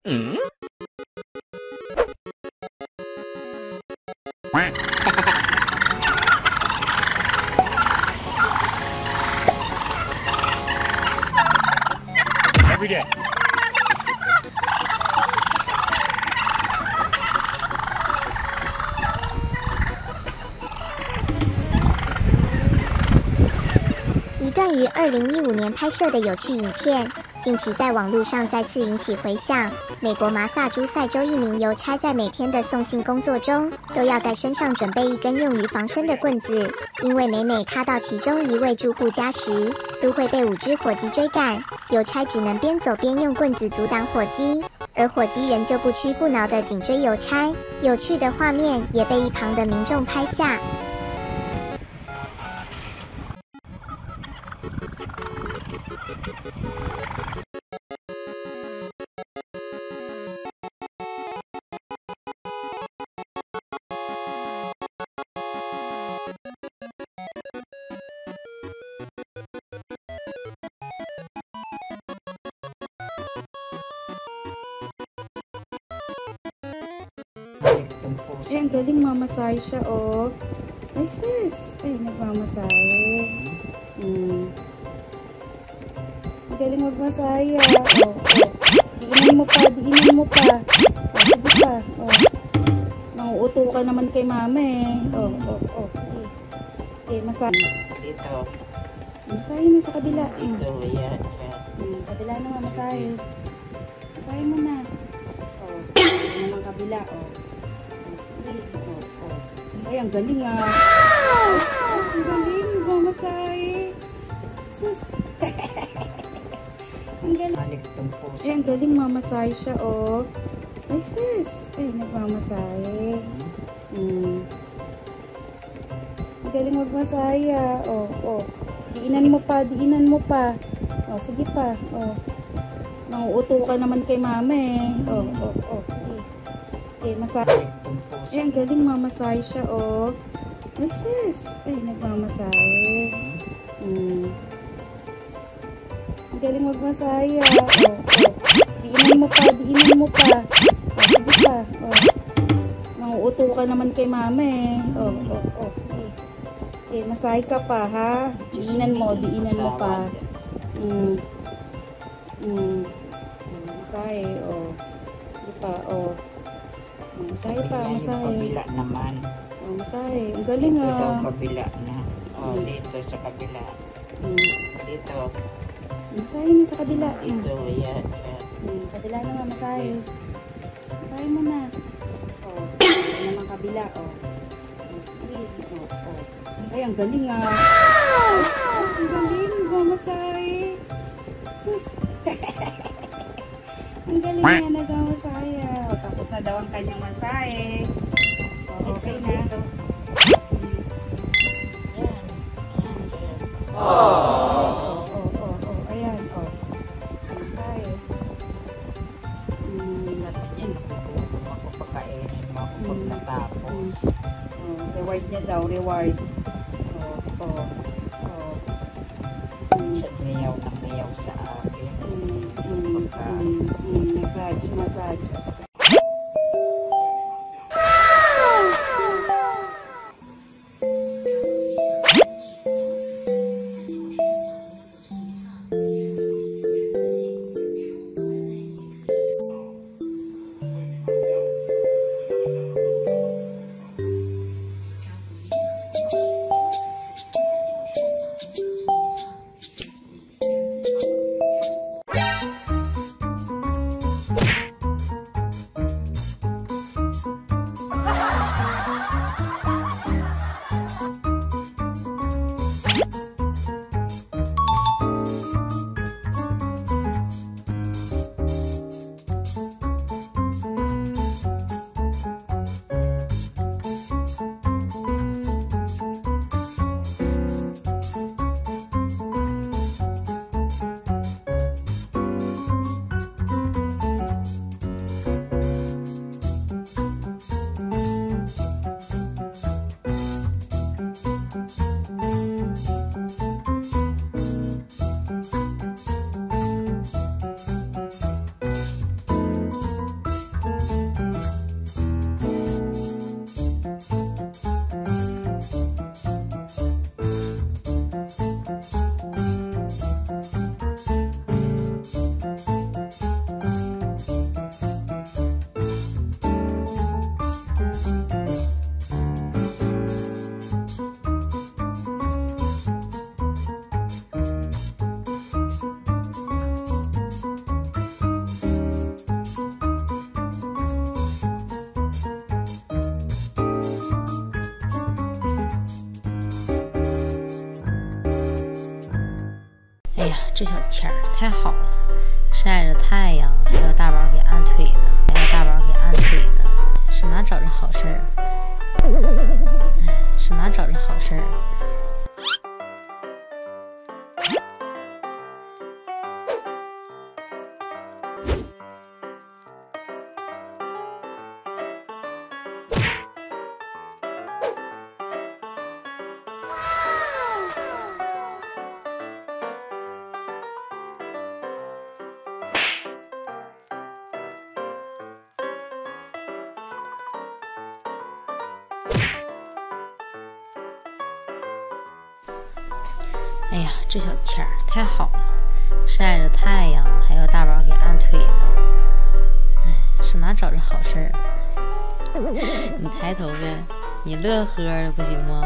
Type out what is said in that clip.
Mm? Every day.一段于2015年拍摄的有趣影片，近期在网络上再次引起回响。美国麻萨诸塞州一名邮差在每天的送信工作中，都要在身上准备一根用于防身的棍子，因为每他到其中一位住户家时，都会被5只火鸡追赶，邮差只能边走边用棍子阻挡火鸡，而火鸡仍旧不屈不挠地紧追邮差。有趣的画面也被一旁的民众拍下。Eh, ang galing mamasahe siya, oh. Ay, sis. Ay, nagmamasahe. Ang galing magmasahe, ah. Oh, oh. Diinan mo pa, diinan mo pa. Oh, sige pa. Oh. Manguuto ka naman kay mama, eh. Oh, oh, oh. Sige. Okay, masahe. Ito. Masahe na sa kabila. Ito, yan. Kabila naman, masahe. Masahe mo na. Oh, ito naman kabila, oh. Ay, ang galing ah. Ang galing. Mamasahe. Sus. Ang galing. Ay, ang galing. Mamasahe siya, oh. Ay, sis. Ay, nagmamasahe. Ang galing magmasahe ah. Oh, oh. Diinan mo pa, diinan mo pa. Oh, sige pa. Oh. Manguuto ka naman kay mama, eh. Oh, oh, oh. Sige. Okay, masahe. Ay, ang galing mamasahe siya, oh. Ay, sis. Ay, nagmamasahe. Ang galing magmasahe, ah. Oh, oh. Diinan mo pa, diinan mo pa. Oh, sige pa. Oh. Manguuto ka naman kay mama, eh. Oh, oh, oh. Sige. Okay, masahe ka pa, ha? Diinan mo pa. Masahe, oh. Sige pa, oh. Masahe pa, masahe. Kabila naman. Oh, masahe. Ang galing Ito daw ah. kabila na. Oh, dito sa kabila. Dito. Masahe na sa kabila. Ito, yan. Kabila naman, masahe. Masahe mo na. Oh, ito naman kabila, oh. Sige. Oh, oh. Ay, ang galing ah. Ang galing, mamasahe. Sus. Ang galing nga nagmamasahe ah. O, tapos na daw ang kanyang masahe. O, okay na. Ayan. O. Masahe. Yan, nakukutom ako pagkainin mo ako pag natapos. Reward niya daw, reward. Siya mayaw na mayaw sa akin. Massage. 这小天儿太好了，晒着太阳，还有大宝给按腿呢，是哪找着好事儿？是哪找着好事儿？哎呀，这小天儿太好了，晒着太阳，还有大宝给按腿呢，是哪找着好事儿？你抬头呗，你乐呵的不行吗？